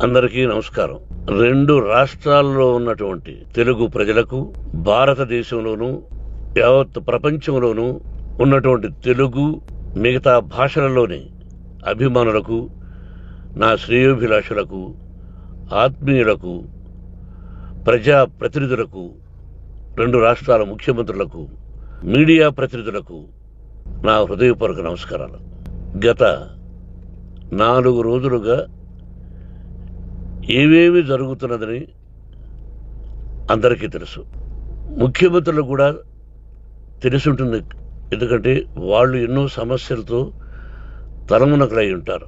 అందరికీ నమస్కారం. రెండు రాష్ట్రాల్లో ఉన్నటువంటి తెలుగు ప్రజలకు, భారతదేశంలోనూ యావత్ ప్రపంచంలోనూ ఉన్నటువంటి తెలుగు మిగతా భాషలలోని అభిమానులకు, నా శ్రేయోభిలాషులకు, ఆత్మీయులకు, ప్రజా ప్రతినిధులకు, రెండు రాష్ట్రాల ముఖ్యమంత్రులకు, మీడియా ప్రతినిధులకు నా హృదయపూర్వక నమస్కారాలు. గత 4 రోజులుగా ఏవేమి జరుగుతున్నదని అందరికీ తెలుసు. ముఖ్యమంత్రులకు కూడా తెలుసుంటుంది. ఎందుకంటే వాళ్ళు ఎన్నో సమస్యలతో తలమునకలై ఉంటారు.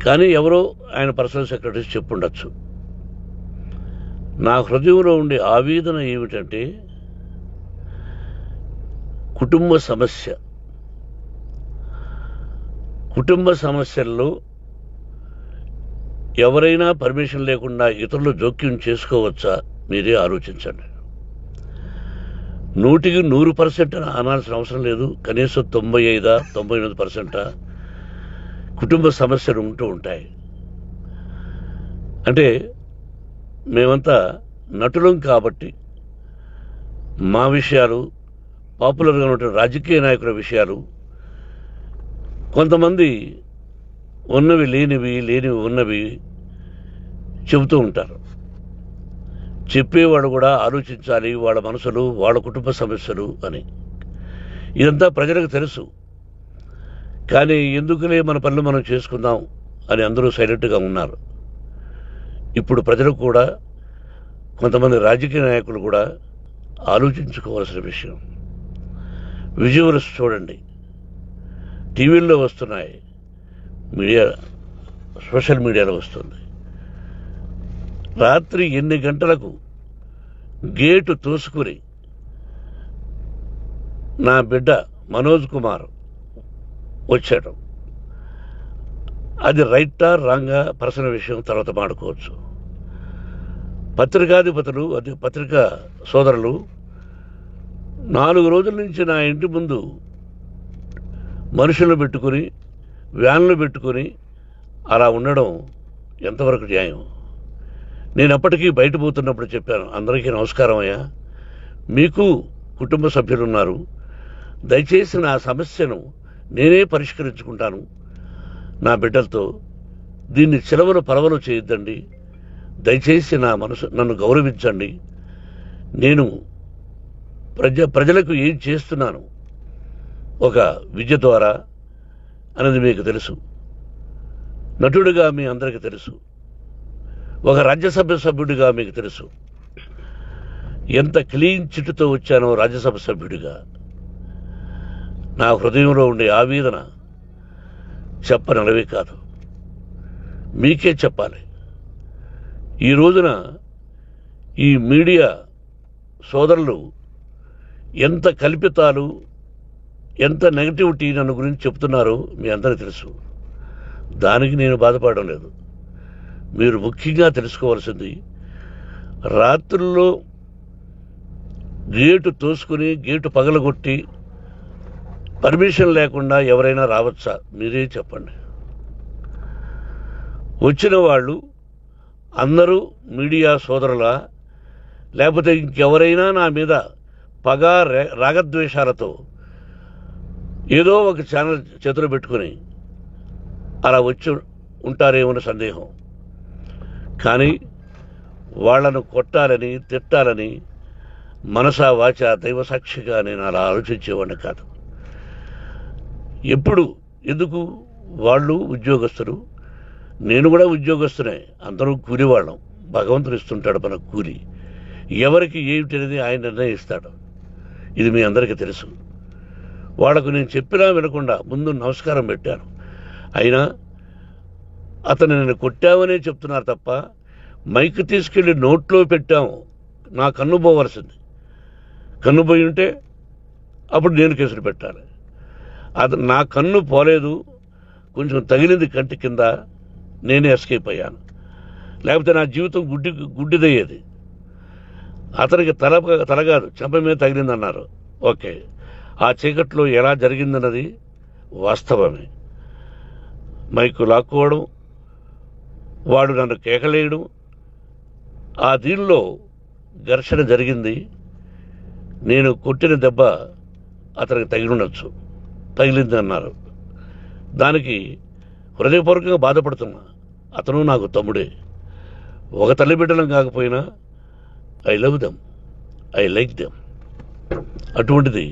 కానీ ఎవరో ఆయన పర్సనల్ సెక్రటరీస్ చెప్పుండొచ్చు. నా హృదయంలో ఉండే ఆవేదన ఏమిటంటే కుటుంబ సమస్యల్లో ఎవరైనా పర్మిషన్ లేకుండా ఇతరులు జోక్యం చేసుకోవచ్చా? మీరే ఆలోచించండి. 100% అనాల్సిన అవసరం లేదు. కనీసం 95-99% కుటుంబ సమస్యలు ఉంటూ ఉంటాయి. అంటే మేమంతా నటులం కాబట్టి మా విషయాలు, పాపులర్గా ఉన్న రాజకీయ నాయకుల విషయాలు, కొంతమంది ఉన్నవి లేనివి, లేనివి ఉన్నవి చెబుతూ ఉంటారు. చెప్పేవాడు కూడా ఆలోచించాలి, వాళ్ళ మనసులు, వాళ్ళ కుటుంబ సమస్యలు అని. ఇదంతా ప్రజలకు తెలుసు. కానీ ఎందుకులే మన పనులు మనం చేసుకుందాం అని అందరూ సైలెంట్గా ఉన్నారు. ఇప్పుడు ప్రజలకు కూడా, కొంతమంది రాజకీయ నాయకులు కూడా ఆలోచించుకోవాల్సిన విషయం. విజువల్స్ చూడండి, టీవీల్లో వస్తున్నాయి, సోషల్ మీడియాలో వస్తుంది. రాత్రి 8 గంటలకు గేటు తోసుకుని నా బిడ్డ మనోజ్ కుమార్ వచ్చాడు. అది రైటా రాంగా పర్సనల్ విషయం, తర్వాత మాడుకోవచ్చు. పత్రికాధిపతులు, అది పత్రికా సోదరులు 4 రోజుల నుంచి నా ఇంటి ముందు మనుషులను పెట్టుకుని, వ్యాన్లు పెట్టుకుని అలా ఉండడం ఎంతవరకు న్యాయం? నేను అప్పటికీ బయట పోతున్నప్పుడు చెప్పాను, అందరికీ నమస్కారం అయ్యా, మీకు కుటుంబ సభ్యులు ఉన్నారు, దయచేసి నా సమస్యను నేనే పరిష్కరించుకుంటాను నా బిడ్డలతో, దీన్ని చిలవలు పరవలు చేయొద్దండి, దయచేసి నన్ను గౌరవించండి, నేను ప్రజలకు ఏం చేస్తున్నాను ఒక విద్య ద్వారా అనేది మీకు తెలుసు, నటుడిగా మీ అందరికీ తెలుసు, ఒక రాజ్యసభ సభ్యుడిగా మీకు తెలుసు, ఎంత క్లీన్ చిట్టుతో వచ్చానో రాజ్యసభ సభ్యుడిగా. నా హృదయంలో ఉండే ఆవేదన చెప్పనలవే కాదు, మీకే చెప్పాలి. ఈ రోజున ఈ మీడియా సోదరులు ఎంత కల్పితాలు, ఎంత నెగటివిటీ నన్ను గురించి చెప్తున్నారో మీ అందరికీ తెలుసు. దానికి నేను బాధపడడం లేదు. మీరు ముఖ్యంగా తెలుసుకోవాల్సింది, రాత్రుల్లో గేటు తోసుకుని, గేటు పగలగొట్టి పర్మిషన్ లేకుండా ఎవరైనా రావచ్చా? మీరే చెప్పండి. వచ్చిన వాళ్ళు అందరూ మీడియా సోదరులా, లేకపోతే ఇంకెవరైనా నా మీద పగ, రాగద్వేషాలతో ఏదో ఒక ఛానల్ చేతులు పెట్టుకుని అలా వచ్చి ఉంటారేమో సందేహం. కానీ వాళ్లను కొట్టాలని, తిట్టాలని మనసా వాచ దైవసాక్షిగా నేను అలా ఆలోచించేవాడిని కాదు. ఎందుకు? వాళ్ళు ఉద్యోగస్తులు, నేను కూడా ఉద్యోగస్తునే, అందరూ కూలివాళ్ళం. భగవంతుడు ఇస్తుంటాడు మనకు కూలి. ఎవరికి ఏమిటి అనేది ఆయన నిర్ణయిస్తాడు. ఇది మీ అందరికీ తెలుసు. వాళ్లకు నేను చెప్పినా వినకుండా ముందు నమస్కారం పెట్టాను. అయినా అతను నేను కొట్టామనే చెప్తున్నారు తప్ప, మైక్ తీసుకెళ్ళి నోట్లో పెట్టాము, నా కన్ను పోవలసింది. కన్ను పోయి ఉంటే అప్పుడు నేను కేసులు పెట్టాలి. నా కన్ను పోలేదు, కొంచెం తగిలింది కంటి కింద, నేనే ఎస్కేప్ అయ్యాను. లేకపోతే నా జీవితం గుడ్డిదయ్యేది. అతనికి తల కాదు, చెంప మీద తగిలిందన్నారు. ఓకే, ఆ చీకట్లో ఎలా జరిగిందన్నది వాస్తవమే. మైకు లాక్కోవడం, వాడు నన్ను కేకలేయడం, ఆ దీనిలో ఘర్షణ జరిగింది. నేను కొట్టిన దెబ్బ అతనికి తగిలింది అన్నారు. దానికి హృదయపూర్వకంగా బాధపడుతున్నా. అతను నాకు తమ్ముడే. ఒక తల్లి బిడ్డలం కాకపోయినా I love them, I like them. అటువంటిది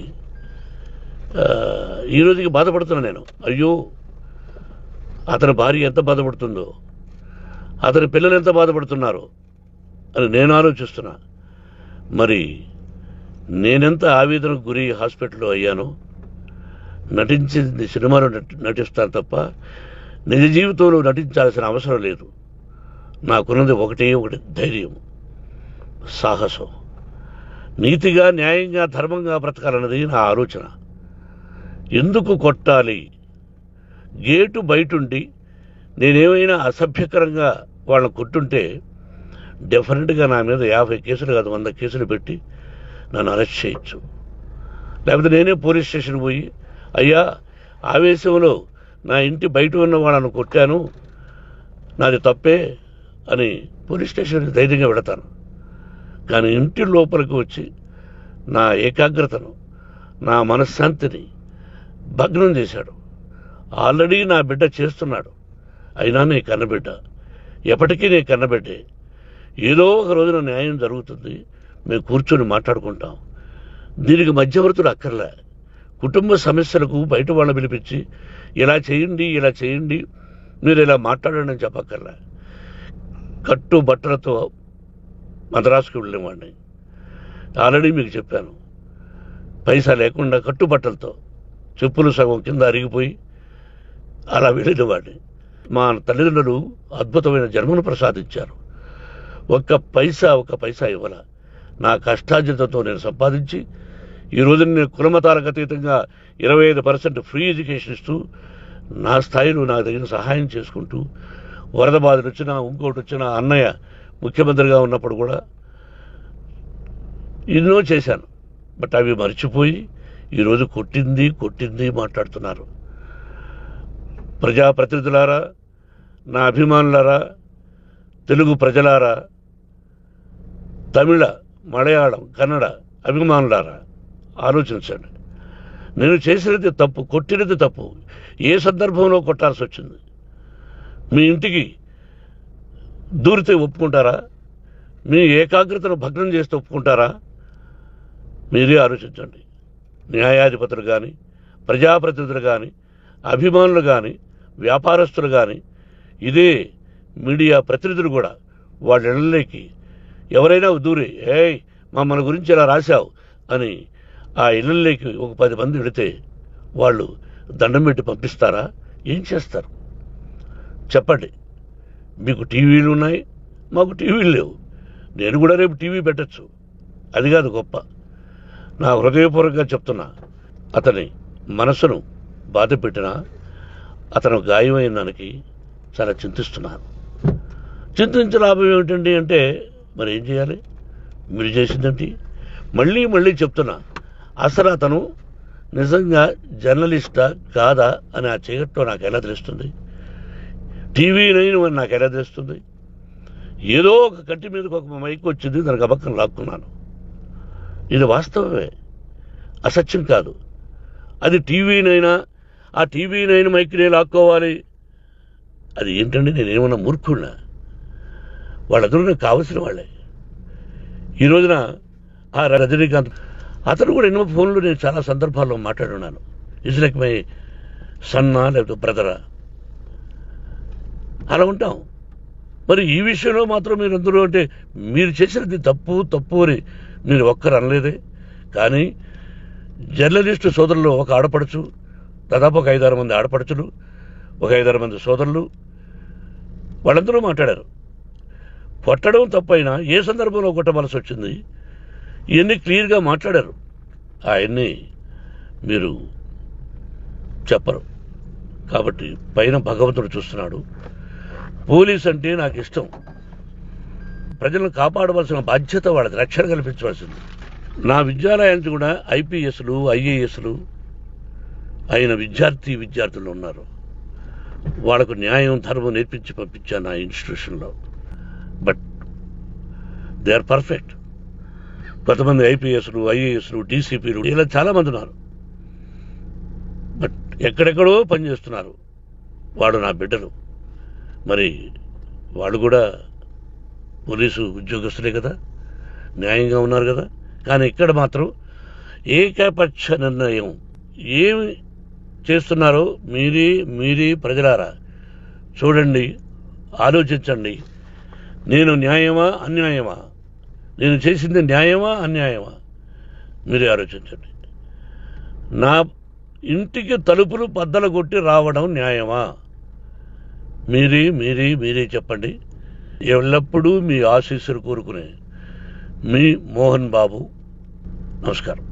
ఈ రోజుకి బాధపడుతున్నా నేను. అయ్యో, అతని భార్య ఎంత బాధపడుతుందో, అతని పిల్లలు ఎంత బాధపడుతున్నారో అని నేను ఆలోచిస్తున్నా. మరి నేనెంత ఆవేదనకు గురి హాస్పిటల్లో అయ్యానో. నటించింది సినిమాలో నటిస్తాను తప్ప నిజ జీవితంలో నటించాల్సిన అవసరం లేదు. నాకున్నది ఒకటి ధైర్యం, సాహసం. నీతిగా, న్యాయంగా, ధర్మంగా బ్రతకాలన్నది నా ఆలోచన. ఎందుకు కొట్టాలి? గేటు బయటుండి నేనేమైనా అసభ్యకరంగా వాళ్ళని కొట్టుంటే డెఫినెట్గా నా మీద 50 కేసులు కాదు 100 కేసులు పెట్టి నన్ను అరెస్ట్ చేయొచ్చు. లేకపోతే నేనే పోలీస్ స్టేషన్ పోయి, అయ్యా, ఆవేశంలో నా ఇంటి బయట ఉన్న వాళ్ళను కొట్టాను, నాది తప్పే అని పోలీస్ స్టేషన్కి ధైర్యంగా పెడతాను. కానీ ఇంటి లోపలికి వచ్చి నా ఏకాగ్రతను, నా మనశ్శాంతిని భగ్నం చేశాడు. ఆల్రెడీ నా బిడ్డ చేస్తున్నాడు. అయినా నీ కన్నబిడ్డ, ఎప్పటికీ నీ కన్నబిడ్డే. ఏదో ఒక రోజున న్యాయం జరుగుతుంది, మేము కూర్చొని మాట్లాడుకుంటాం. దీనికి మధ్యవర్తులు అక్కర్లే. కుటుంబ సమస్యలకు బయట వాళ్ళని పిలిపించి ఇలా చేయండి, మీరు ఇలా మాట్లాడండి అని చెప్పక్కర్లే. కట్టు బట్టలతో మద్రాసుకు వెళ్ళేవాడిని. ఆల్రెడీ మీకు చెప్పాను. పైసా లేకుండా కట్టుబట్టలతో, చెప్పులు సగం కింద అరిగిపోయి అలా వెళ్ళినవాడిని. మా తల్లిదండ్రులు అద్భుతమైన జన్మను ప్రసాదించారు. ఒక్క పైసా ఇవ్వాల. నా కష్టార్జితంతో నేను సంపాదించి ఈ రోజు నేను కులమతాలకు అతీతంగా 25% ఫ్రీ ఎడ్యుకేషన్ ఇస్తూ, నా స్థాయిలో నాకు తగిన సహాయం చేసుకుంటూ, వరద బాధలు వచ్చినా, ఇంకోటి వచ్చినా, అన్నయ్య ముఖ్యమంత్రిగా ఉన్నప్పుడు కూడా ఎన్నో చేశాను. బట్ అవి మర్చిపోయి ఈరోజు కొట్టింది మాట్లాడుతున్నారు. ప్రజాప్రతినిధులారా, నా అభిమానులారా, తెలుగు ప్రజలారా, తమిళ, మలయాళం, కన్నడ అభిమానులారా, ఆలోచించండి. నేను చేసినది తప్పు, కొట్టినది తప్పు. ఏ సందర్భంలో కొట్టాల్సి వచ్చింది? మీ ఇంటికి దూరితే ఒప్పుకుంటారా? మీ ఏకాగ్రతను భగ్నం చేస్తే ఒప్పుకుంటారా? మీరే ఆలోచించండి. న్యాయాధిపతులు కానీ, ప్రజాప్రతినిధులు కానీ, అభిమానులు కానీ, వ్యాపారస్తులు కానీ, ఇదే మీడియా ప్రతినిధులు కూడా వాళ్ళ ఇళ్ళలోకి ఎవరైనా దూరి, ఏయ్ మమ్మల్ని గురించి ఇలా రాశావు అని ఆ ఇళ్ళల్లోకి ఒక 10 మంది వెళితే వాళ్ళు దండం పెట్టి పంపిస్తారా? ఏం చేస్తారు చెప్పండి. మీకు టీవీలు ఉన్నాయి, మాకు టీవీలు లేవు. నేను కూడా రేపు టీవీ పెట్టచ్చు. అది కాదు గొప్ప. నా హృదయపూర్వకంగా చెప్తున్నా. అతని మనసును బాధ పెట్టినా, అతను గాయమైన దానికి చాలా చింతిస్తున్నాను. చింతించే లాభం ఏమిటండి అంటే, మరి ఏం చేయాలి? మీరు చేసిందంటే మళ్ళీ చెప్తున్నా. అసలు అతను నిజంగా జర్నలిస్టా కాదా అని ఆ చీకట్లో నాకు ఎలా తెలుస్తుంది? టీవీ 9 అని నాకు ఎలా తెలుస్తుంది? ఏదో ఒక కంటి మీదకి ఒక మైక్ వచ్చింది, దానికి అబక్కం లాక్కున్నాను. ఇది వాస్తవమే, అసత్యం కాదు. అది టీవీ 9, ఆ టీవీ 9 మైక్నే లాక్కోవాలి. అది ఏంటండి? నేనేమన్నా మూర్ఖుడినా? వాళ్ళందరూ నాకు కావలసిన వాళ్ళే. ఈ రోజున ఆ రజనీకాంత్, అతను కూడా ఎన్నో ఫోన్లు నేను చాలా సందర్భాల్లో మాట్లాడున్నాను. ఇస్ లైక్ మై సన్నా, లేకపోతే బ్రదరా, అలా ఉంటాం. మరి ఈ విషయంలో మాత్రం మీరు అందరూ అంటే మీరు చేసినది తప్పు అని మీరు ఒక్కరు అనలేదే. కానీ జర్నలిస్టు సోదరులు, ఒక ఆడపడుచు, దాదాపు ఒక 5-6 మంది ఆడపడుచులు, ఒక 5-6 మంది సోదరులు, వాళ్ళందరూ మాట్లాడారు. కొట్టడం తప్పైనా ఏ సందర్భంలో కొట్టవలసి వచ్చింది, ఇవన్నీ క్లియర్గా మాట్లాడారు. అవన్నీ మీరు చెప్పరు. కాబట్టి పైన భగవంతుడు చూస్తున్నాడు. పోలీస్ అంటే నాకు ఇష్టం. ప్రజలను కాపాడవలసిన బాధ్యత వాళ్ళది, రక్షణ కల్పించవలసింది. నా విద్యాలయానికి కూడా ఐపీఎస్లు, ఐఏఎస్లు అయిన విద్యార్థులు ఉన్నారు. వాళ్ళకు న్యాయం ధర్మం నేర్పించి పంపించాను ఆ ఇన్స్టిట్యూషన్లో. But they are perfect. కొంతమంది ఐపీఎస్లు, ఐఏఎస్లు, డీసీపీలు ఇలా చాలామంది ఉన్నారు. బట్ ఎక్కడెక్కడో పనిచేస్తున్నారు. వాడు నా బిడ్డలు, మరి వాళ్ళు కూడా పోలీసు ఉద్యోగస్తులే కదా, న్యాయంగా ఉన్నారు కదా. కానీ ఇక్కడ మాత్రం ఏకపక్ష నిర్ణయం ఏమి చేస్తున్నారో మీరే ప్రజలారా చూడండి, ఆలోచించండి. నేను న్యాయమా అన్యాయమా, నేను చేసింది న్యాయమా అన్యాయమా, మీరే ఆలోచించండి. నా ఇంటికి తలుపులు బద్దలు కొట్టి రావడం న్యాయమా, మీరే చెప్పండి. ఎల్లప్పుడూ మీ ఆశీస్సులు కోరుకునే మీ మోహన్ బాబు. నమస్కారం.